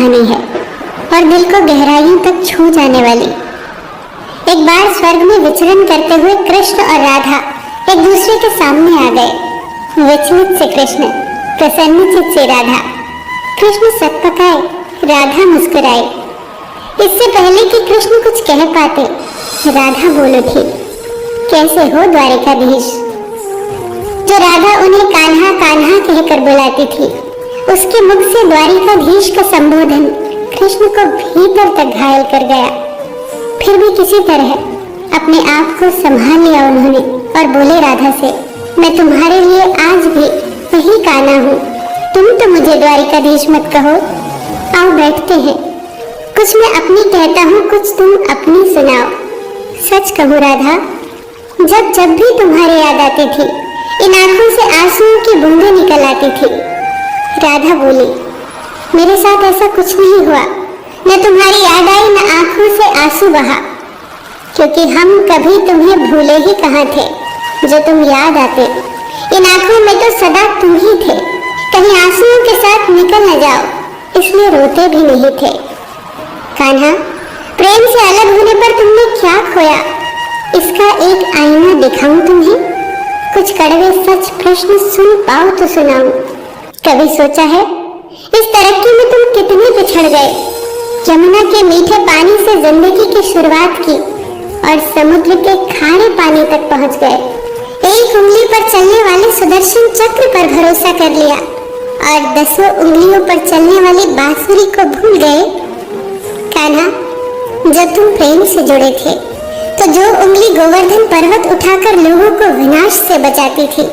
कहानी है और दिल को गहराइयों तक छू जाने वाली। एक बार स्वर्ग में विचरण करते हुए कृष्ण और राधा एक दूसरे के सामने आ गए। विचलित से कृष्ण, प्रसन्नचित से राधा। कृष्ण सकपकाए, राधा मुस्कुराई। इससे पहले कि कृष्ण कुछ कह पाते, राधा बोल उठी, कैसे हो द्वारिकाधीश। जो राधा उन्हें कान्हा कान्हा कहकर बुलाती थी, उसके मुख से द्वारिकाधीश का संबोधन कृष्ण को भीतर तक घायल कर गया। फिर भी किसी तरह अपने आप को संभाल लिया उन्होंने और बोले राधा से, मैं तुम्हारे लिए आज भी वही कान्हा हूँ। तुम तो मुझे द्वारिकाधीश मत कहो। आओ बैठते हैं, कुछ मैं अपनी कहता हूँ, कुछ तुम अपनी सुनाओ। सच कहूँ राधा, जब जब भी तुम्हारी याद आती थी, इन आंखों से आंसुओं की बूंदें निकल आती थी। राधा बोली, मेरे साथ ऐसा कुछ नहीं हुआ, न तुम्हारी याद आई न आंखों से आंसू बहा, क्योंकि हम कभी तुम्हें भूले ही कहाँ थे। जो तुम याद आते, इन आंखों में तो सदा तुम ही थे। कहीं आंसुओं के साथ निकल न जाओ, इसलिए रोते भी नहीं थे। कान्हा, प्रेम से अलग होने पर तुमने क्या खोया, इसका एक आईना दिखाऊं तुम्हें। कुछ कड़वे सच प्रश्न सुन पाओ तो सुनाऊं। कभी सोचा है इस तरक्की में तुम कितने पिछड़ गए। यमुना के मीठे पानी से जिंदगी की शुरुआत की और समुद्र के खारे पानी तक पहुंच गए। एक उंगली पर चलने वाले सुदर्शन चक्र पर भरोसा कर लिया और 10 उंगलियों पर चलने वाली बांसुरी को भूल गए। कान्हा, जब तुम प्रेम से जुड़े थे तो जो उंगली गोवर्धन पर्वत उठाकर लोगों को विनाश से बचाती थी,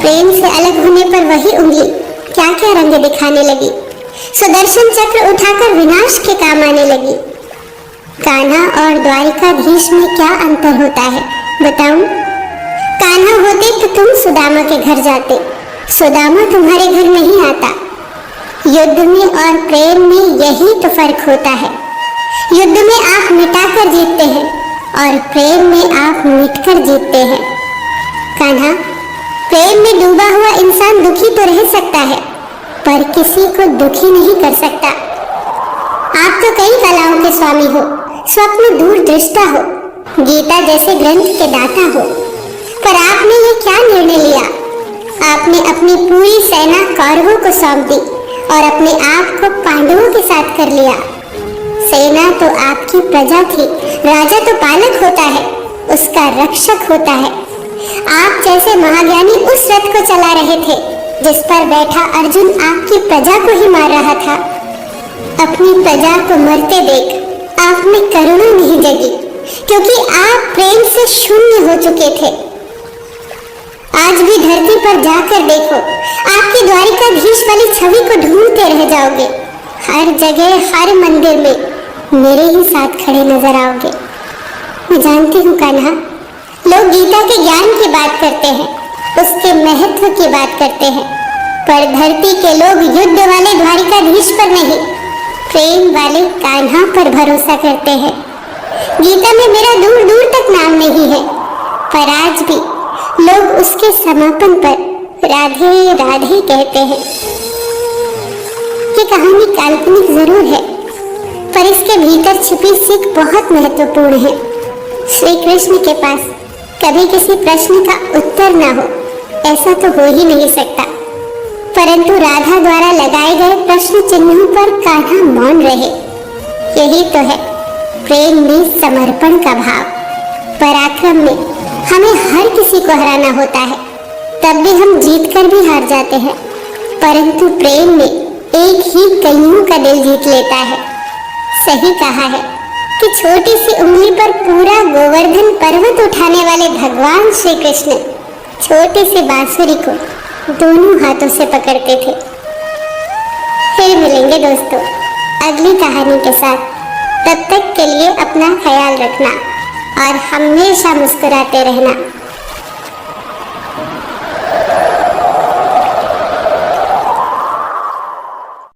प्रेम से अलग होने पर वही उंगली क्या क्या रंग दिखाने लगी। सुदर्शन चक्र उठाकर विनाश के काम आने लगी। कान्हा और द्वारिकाधीश में क्या अंतर होता है बताऊं? कान्हा होते तो तुम सुदामा के घर जाते, सुदामा तुम्हारे घर नहीं आता। युद्ध में और प्रेम में यही तो फर्क होता है। युद्ध में आप मिटाकर जीतते हैं और प्रेम में आप मिटकर जीतते हैं। कान्हा, प्रेम में डूबा हुआ इंसान दुखी तो रह सकता है, पर किसी को दुखी नहीं कर सकता। आप तो कई कलाओं के स्वामी हो, स्वप्न दूरदृष्टा हो, गीता जैसे ग्रंथ के दाता हो, पर आपने ये क्या निर्णय लिया? आपने अपनी पूरी सेना कौरवों को सौंप दी और अपने आप को पांडवों के साथ कर लिया। सेना तो आपकी प्रजा थी, राजा तो पालक होता है, उसका रक्षक होता है। आप जैसे महाज्ञानी उस रथ को चला रहे थे जिस पर बैठा अर्जुन आपकी प्रजा को ही मार रहा था। अपनी प्रजा को मरते देख आप में करुणा नहीं जगी, क्योंकि आप प्रेम से शून्य हो चुके थे। आज भी धरती पर जाकर देखो, आपकी द्वारिकाधीश वाली छवि को ढूंढते रह जाओगे। हर जगह, हर मंदिर में मेरे ही साथ खड़े नजर आओगे। मैं जानती हूँ कान्हा, लोग गीता के ज्ञान की बात करते हैं, उसके महत्व की बात करते हैं, पर धरती के लोग युद्ध वाले द्वारिकाधीश पर नहीं, प्रेम वाले कान्हा पर भरोसा करते हैं। गीता में मेरा दूर दूर तक नाम नहीं है, पर आज भी लोग उसके समापन पर राधे राधे कहते हैं। ये कहानी काल्पनिक जरूर है, पर इसके भीतर छिपी सीख बहुत महत्वपूर्ण है। श्री कृष्ण के पास कभी किसी प्रश्न का उत्तर ना हो, ऐसा तो हो ही नहीं सकता, परंतु राधा द्वारा लगाए गए प्रश्न चिन्हों पर कान्हा मौन रहे। यही तो है प्रेम में समर्पण का भाव। पराक्रम में हमें हर किसी को हराना होता है, तब भी हम जीत कर भी हार जाते हैं, परंतु प्रेम में एक ही कईयों का दिल जीत लेता है। सही कहा है कि छोटी सी उंगली पर पूरा गोवर्धन पर्वत उठाने वाले भगवान श्री कृष्ण छोटी सी बांसुरी को दोनों हाथों से पकड़ते थे। फिर मिलेंगे दोस्तों अगली कहानी के साथ। तब तक के लिए अपना ख्याल रखना और हमेशा मुस्कुराते रहना।